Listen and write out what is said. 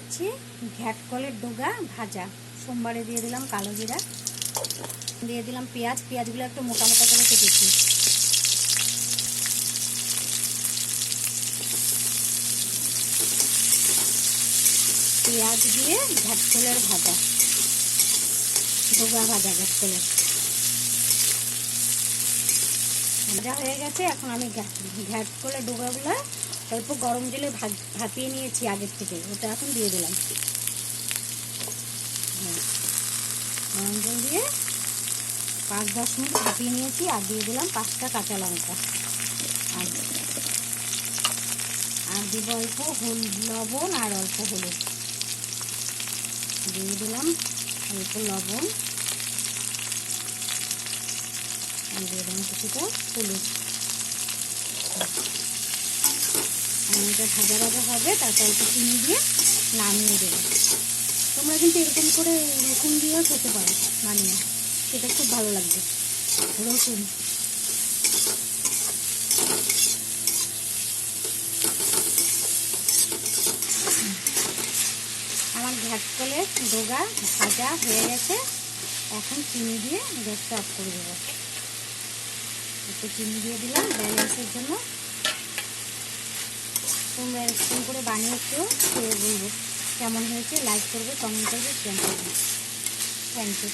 বানাচ্ছি ঘ্যাটকলের ডোগা ভাজা। সোমবারে দিয়ে দিলাম কালো জিরা, দিয়ে দিলাম পেঁয়াজ। পেঁয়াজগুলো একটু মোটা মোটা করে কেটেছি। পেঁয়াজ দিয়ে ঘ্যাটকলের ভাজা, ডোগা ভাজা ঘ্যাটকলের ভাজা হয়ে গেছে। এখন আমি ঘ্যাটকলের ডোগাগুলো অল্প গরম জলে ভাপিয়ে নিয়েছি আগের থেকে, ওটা এখন দিয়ে দিলাম। গরম জল দিয়ে 5-10 মিনিট ভাপিয়ে নিয়েছি, আর দিয়ে দিলাম 5টা কাঁচা লঙ্কা, আর দিব অল্প লবণ আর অল্প হলুদ। দিয়ে দিলাম অল্প লবণ, দিয়ে দিলাম কিছুটা হলুদ। এটা ভাজা ভাজা হবে, তারপর অল্প চিনি দিয়ে নামিয়ে দেবো। তোমরা কিন্তু এরকম করে রসুন দিয়েও খেতে পারো বানিয়ে, সেটা খুব ভালো লাগবে। রসুন আমার ঘ্যাটকলের ডোগা ভাজা হয়ে গেছে। এখন চিনি দিয়ে গ্যাসটা অফ করে দেবো। একটু চিনি দিয়ে দিলাম ব্যালেন্সের জন্য। তোমরা এরকম করে বানিয়ে খেয়ে বলবো কেমন হয়েছে। লাইক করবে, কমেন্ট করবে, শেয়ার করবে। Thank you.